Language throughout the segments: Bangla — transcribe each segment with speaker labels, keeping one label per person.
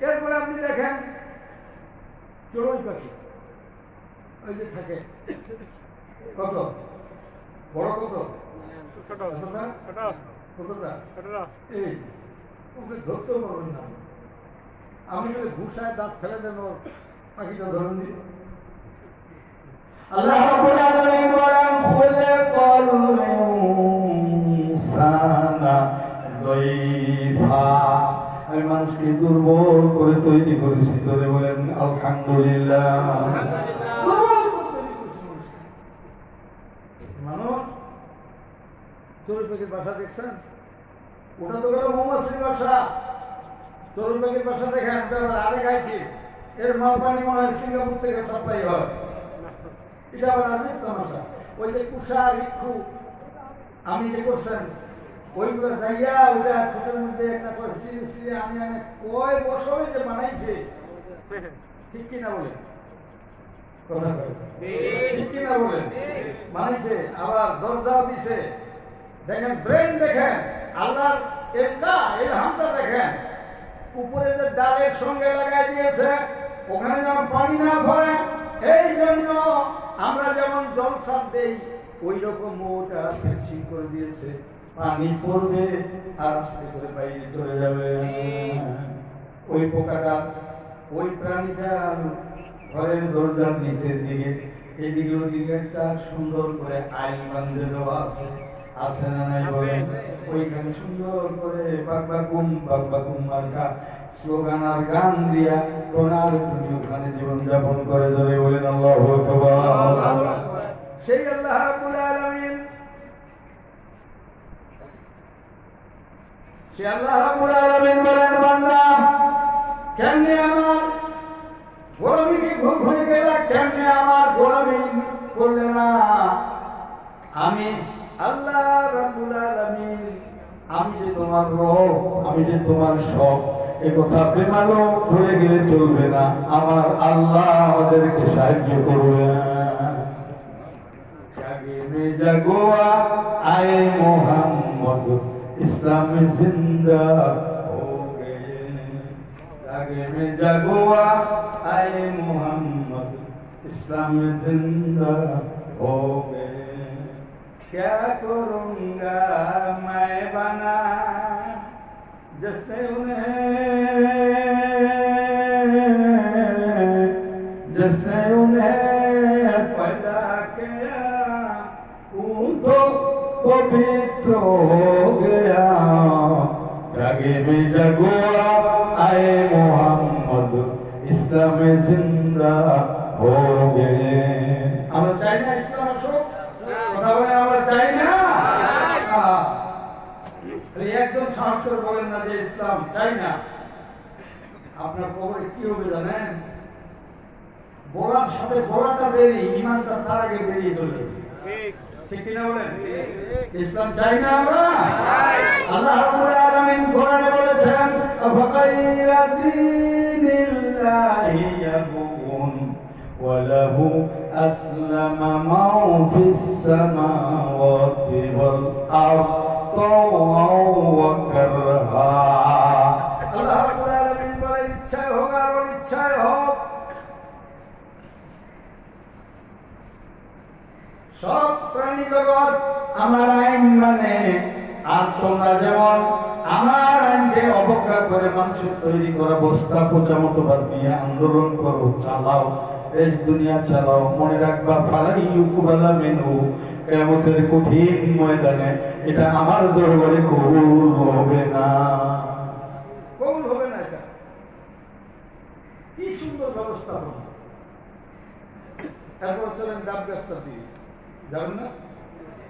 Speaker 1: এরপরে আপনি দেখেন চড়ুই পাখি, ওই যে থাকে কত বড়, কত কতটা এই ওকে ধরতেও পারবেন না। আমি যদি ঘুষায় দাঁত ফেলে দেন ওর পাখিটা ধরুন দিই। আল্লাহ রাব্বুল আলামিন বলেন খুলিকাল ইনসানা যায়ফা, আমি মানুষকে দুর্বল করে তৈরি করেছি। তোরে বলেন আলহামদুলিল্লাহ। মানুষ চড়ুই পাখির বাসা দেখছেন? ওটা তো গেল মৌমাছির বাসা। চড়ুই পাখির বাসা দেখেন ওটা আবার আরেক আইটি, এর মাল পানি মনে হয় সিঙ্গাপুর থেকে সাপ্লাই হয়। এটা আবার আজীব তামাশা। ওই যে কুষা রিক্ষু আমি যে করছেন ওইগুলো যাইয়া ওইটা ঠোঁটের মধ্যে একটা করে সিঁড়ি সিঁড়ি আনি আনে কয় বছরে যে বানাইছে, ঠিক কিনা বলেন? কথা ঠিক কিনা বলেন? বানাইছে, আবার দরজাও দিছে। দেখেন ব্রেন, দেখেন আল্লাহর এলহামটা দেখেন। উপরে যে ডালের সঙ্গে লাগাই দিয়েছে ওখানে যেমন পানি না পড়ে, এই জন্য আমরা যেমন জল সার দেই ওই রকম ওটা ফেন্সিং করে দিয়েছে। পানি পড়বে আর আস্তে করে বাইরে চলে যাবে। ওই পোকাটা, ওই প্রাণীটা ঘরের দরজার নিচের দিকে এদিকে ওদিকে একটা সুন্দর করে আইন বান্ধে দেওয়া আছে, আছে না নাই বলেন? ওইখানে সুন্দর করে বাকবাকুম মার্কা স্লোগান আর গান দিয়া টোনার তুমি ওখানে জীবনযাপন করে ধরে বলেন আল্লাহু আকবার। সেই আল্লাহ রাব্বুল আলামিন, সে আল্লাহ রাব্বুল আলামিন বলেন বান্দা কেমনে আমার গোলামিকে ভুল হয়ে গেল, কেমনে আমার গোলামি করলে না? আমি আল্লাহ রাব্বুল আলামিন, আমি যে তোমার রব, আমি যে তোমার সব, এই কথা বেমালো ধরে গেলে চলবে না। আমার আল্লাহ আমাদেরকে সাহায্য করবে। জাগে মে জাগোয়া আয়ে মোহাম্মদ ইসলাম জিন্দা হো গে, জাগে মে জাগোয়া আয়ে মোহাম্মদ ইসলাম জিন্দা হো গে। क्या करूँगा मैं बना जिसने उन्हें पैदा किया, वो तो पवित्र हो गया। जागे में जगुआ आए मोहम्मद इस्लाम जिंदा हो गए। আমরা চাই না ইসলাম আসুক, কথা বলে আমরা চাই না। একজন সাহস করে বলেন না যে ইসলাম চাই না, আপনার কবরে কি হবে জানেন? বলার সাথে বলাটা দেরি, ইমানটা তার আগে বেরিয়ে চলে। ঠিক কিনা বলেন? ইসলাম চাই না আমরা। আল্লাহ রাব্বুল আলামিন কোরআনে বলেছেন আফাগাইরা দীনিল্লাহি ইয়াবগুন ওয়া লাহু আসলামা মান ফিস সামাওয়াতি ওয়াল আরদ তাওআন ওয়া কারহা। আল্লাহ রাব্বুল আলামিন বলেন ইচ্ছায় হোক আর অনিচ্ছায় হোক সব প্রাণী জগৎ আমার আইন মানে। আর তোমরা যেমন আমার আইনকে অবজ্ঞা করে মানুষের তৈরি করা বস্তা পচা মতো বাদ নিয়ে আন্দোলন করো, চালাও, দেশ দুনিয়া চালাও, মনে রাখবা ফালাই ইউকুবালা মেনু কিয়ামতের কঠিন ময়দানে এটা আমার দরবারে কবুল হবে না। কবুল হবে না। এটা কি সুন্দর ব্যবস্থা। তারপর চলেন ডাব গাছটা দিয়ে যাবেন না?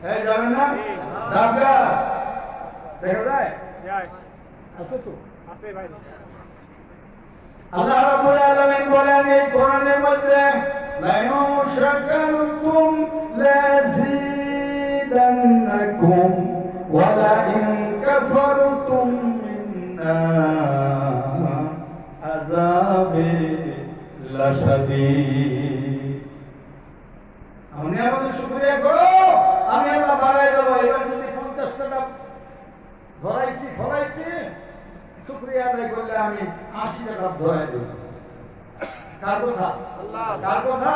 Speaker 1: হ্যাঁ যাবেন না? ডাব গাছ দেখা যায় আছে তো, আছে ভাই। আল্লাহ রাব্বুল আলামিন বলেন এই কোরআনের মধ্যে লাইন শাকারতুম লাযিদান্নাকুম ওয়া লাইন কাফারতুম মিন্না আযাবি লাশাদীদ। আমি আমাদের শুকরিয়া করো, আমি আল্লাহ বাড়াই দেবো। এবার যদি 50টা ফলাইছি শুকরিয়া আদায় করলে আমি 80 থেকে বাধ্য হয়ে যাবে। কার কথা? কার কথা?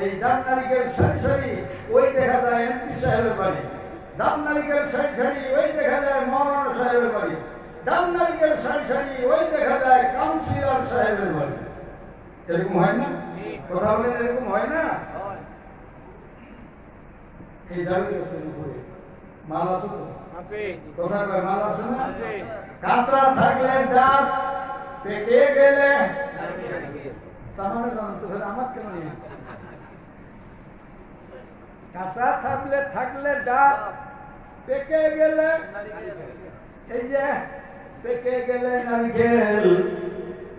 Speaker 1: এই ডাব নারিকেল সারি সারি ওই দেখা যায় এমপি সাহেবের বাড়ি, ডাব নারিকেল সারি সারি ওই দেখা যায় মৌলানা সাহেবের বাড়ি, ডাব নারিকেল সারি সারি ওই দেখা যায় কাউন্সিলর সাহেবের বাড়ি। এরকম হয় না? কথা বলেন, এরকম হয় না? এই ডাবের গাছের উপরে মাল আছে তো? কথা কয় মাল আছে না? কাঁচা থাকলে ডাব, পেকে গেলে তার মানে জানেন তো, আমার কেন নিয়ে কাঁচা থাকলে ডাব, পেকে গেলে এই যে পেকে গেলে নারকেল।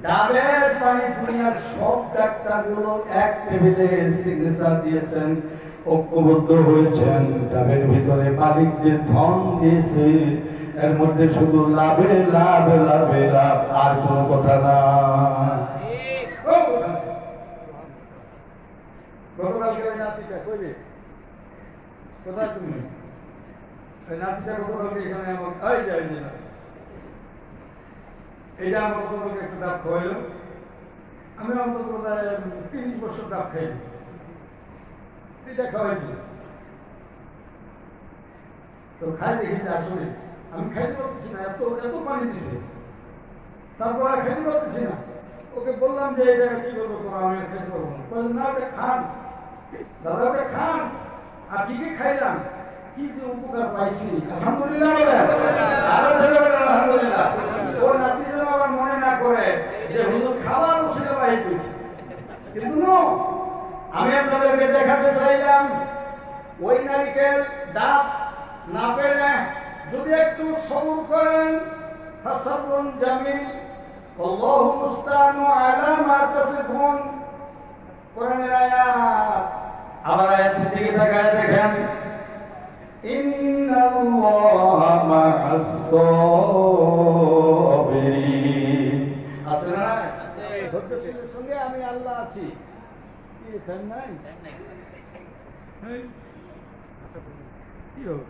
Speaker 1: ডাবের পানি দুনিয়ার সব ডাক্তারগুলো এক টেবিলে সিগনেচার দিয়েছেন, ঐক্যবদ্ধ হয়েছেন। ডাবের ভিতরে মালিক যে ধন দিয়েছে এর মধ্যে শুধু লাভে লাভ লাভে লাভ, আর কোনো কথা না। গতকালকে ওই নাতিটা কইবে কোথায় তুমি? ওই নাতিটা গতকালকে এখানে আমাকে যাই না, এইটা আমার গতকালকে একটা ডাব খাওয়াইল। আমি অন্তত 30 বছর ডাব খাইনি, এটা খাওয়াইছিল। তো খাই দেখি যে আসলে আমি খাইতে পারতেছি না, এত এত পানি দিছে, তারপর আর খাইতে পারতেছি না। ওকে বললাম যে এটা কি করবো, তোরা আমি খাইতে পারবো না। বললেন না, ওটা খান দাদা, ওটা খান। আর ঠিকই খাইলাম, কি যে উপকার পাইছি, আলহামদুলিল্লাহ আলহামদুলিল্লাহ। ও নাতি যেন আবার মনে না করে যে হুজুর খাবার ওষুধে বাহির করেছি, কিন্তু আমি আপনাদেরকে দেখাতে চাইলাম ওই নারিকেল ডাব না পেলে যদি একটু সবুর করেন, ফাসাবরুন জামিল আল্লাহু মুস্তাআনু আলা মা তাসিফুন। কোরআনের আয়াত, আবার আয়াতের দিকে তাকায় দেখেন, ইন্নাল্লাহা মা'আস সাবিরিন। আছে না? আছে। ধৈর্যশীলের সঙ্গে আমি আল্লাহ আছি। কি টাইম নাই? কি হবে?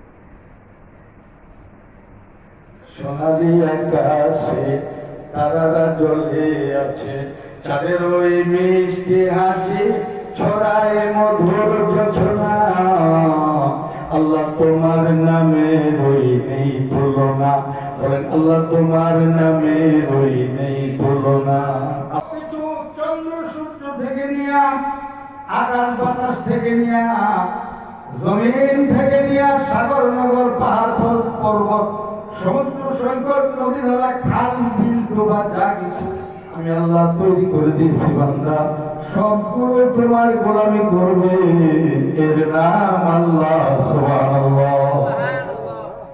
Speaker 1: সোনালি আকাশে তারারা জ্বলে আছে, চাঁদের ওই মিষ্টি হাসি ছড়ায় মধুর জোছনা। আল্লাহ তোমার নামে রই নেই তুলনা, বলেন আল্লাহ তোমার নামে রই নেই তুলনা। কিছু চন্দ্র সূর্য থেকে নিয়া, আকাশ বাতাস থেকে নিয়া, জমিন থেকে নিয়া, সাগর নগর পাহাড় পর্বত সমুদ্র সৈকত নদী নালা খাল বিল ডোবা যা কিছু আমি আল্লাহ তৈরি করে দিয়েছি বান্দা, সবগুলো তোমার গোলামি করবে, এর নাম আল্লাহ সুবহানাল্লাহ।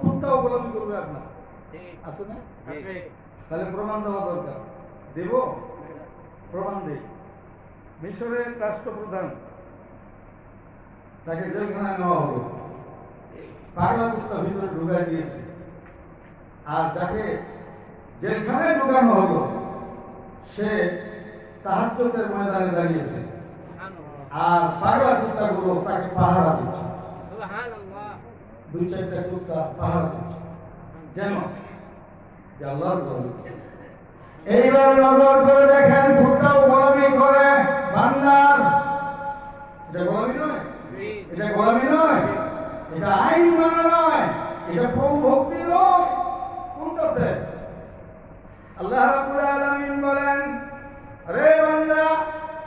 Speaker 1: কোনটাও গোলামি করবে আপনার আছে না? তাহলে প্রমাণ দেওয়া দরকার। দেব? প্রমাণ দেই। মিশরের রাষ্ট্রপ্রধান, তাকে জেলখানায় নেওয়া হলো, পাগলা কুস্তা ভিতরে ঢুকাই দিয়েছে। আর যাকে জেলখানায় ঢুকানো হলো সে তাহাজ্জুদের ময়দানে দাঁড়িয়েছে, আর পাগলা কুত্তাগুলো তাকে পাহারা দিচ্ছে। দুই চারটা কুত্তা পাহারা দিচ্ছে যেন আল্লাহর গোলামি। এইবার নজর করে দেখেন, কুত্তাও গোলামি করে বান্দার। এটা গোলামি নয়, এটা গোলামি নয়, এটা আইন মানা নয়, এটা প্রভু ভক্তি নয়। কোনটাতে? আল্লাহ রাব্বুল আলামিন বলেন, রে বান্দা,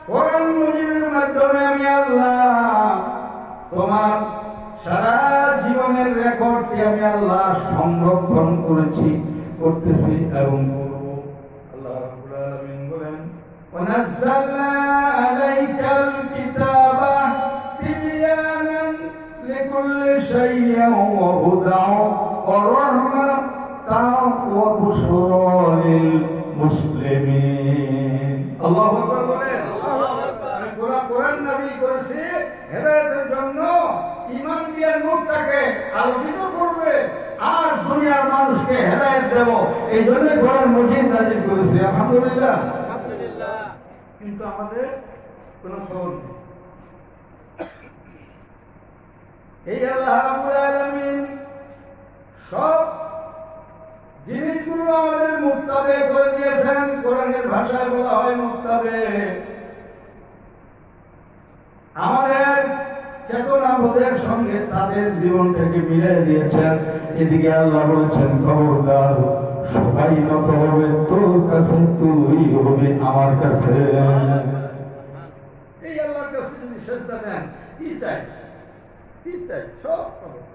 Speaker 1: কোরআন মাজিদের মাধ্যমে আমি আল্লাহ তোমার সারা জীবনের রেকর্ডটি আমি আল্লাহ সংরক্ষণ করেছি, করতেছি এবং করব। আল্লাহ রাব্বুল আলামিন বলেন, ওয়ানাজ্জালনা আলাইকাল কিতাবা তিবয়ানান লিকুল্লি শাইইন ওয়া হুদাও ওয়া রাহমাতাও ওয়া বুশরা লিল মুসলিমিন। আল্লাহু আকবার বলেন। আমি কোরআন নাযিল করেছি হেদায়েতের জন্য, ঈমান দিয়ে নূরটাকে আলোকিত করবে আর দুনিয়ার মানুষকে হেদায়েত দেব, এই জন্য কোরআন মজিদ নাযিল করেছি। আলহামদুলিল্লাহ আলহামদুলিল্লাহ। কিন্তু আমাদের কোনো খবর নেই। এই আল্লাহ রাব্বুল আলামিন সব জিনিসগুলো আমাদের মুক্তাবে করে দিয়েছেন। কোরআনের ভাষায় বলা হয় মুক্তাবে। আমাদের চেতনা বোধের সঙ্গে তাদের জীবনটাকে মিলিয়ে দিয়েছেন। এদিকে আল্লাহ বলেছেন, খবরদার সবাই নত হবে তোর কাছে, তুই হবে আমার কাছে। এই আল্লাহর কাছে যদি সেজদা দেন, কি চাই? কি চাই? সব পাবেন,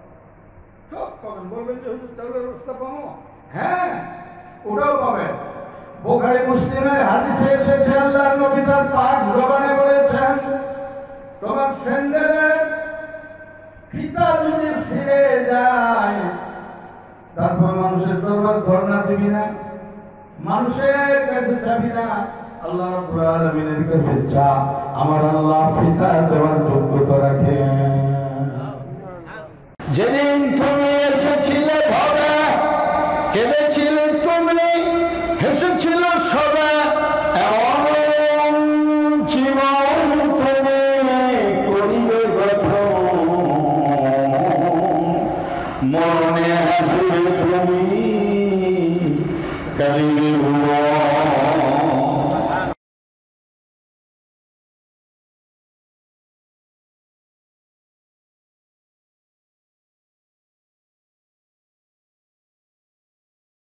Speaker 1: সব পাবেন। বলবেন যে হুজুর চাউলের বস্তা পাবো, হ্যাঁ ওটাও পাবেন। বুখারী মুসলিমের হাদিসে এসেছে, আল্লাহর নবী তার পাক জবানে বলেছেন, তোমার স্যান্ডেলের ফিতা যদি ছিঁড়ে যায়, তারপর মানুষের দরবার ধর্ণা দিবি না, মানুষের কাছে চাবি না, আল্লাহ রাব্বুল আলামিনের কাছে চা। আমার আল্লাহ ফিতা দেওয়ার যোগ্যতা রাখে। যেদিন তুমি এসেছিলে ভবে, কেঁদেছিলে তুমি, হেসেছিল সবে, এমন জীবন তুমি করিবে গঠন, মনে হাসিবে তুমি, কাঁদিবে ভুবন।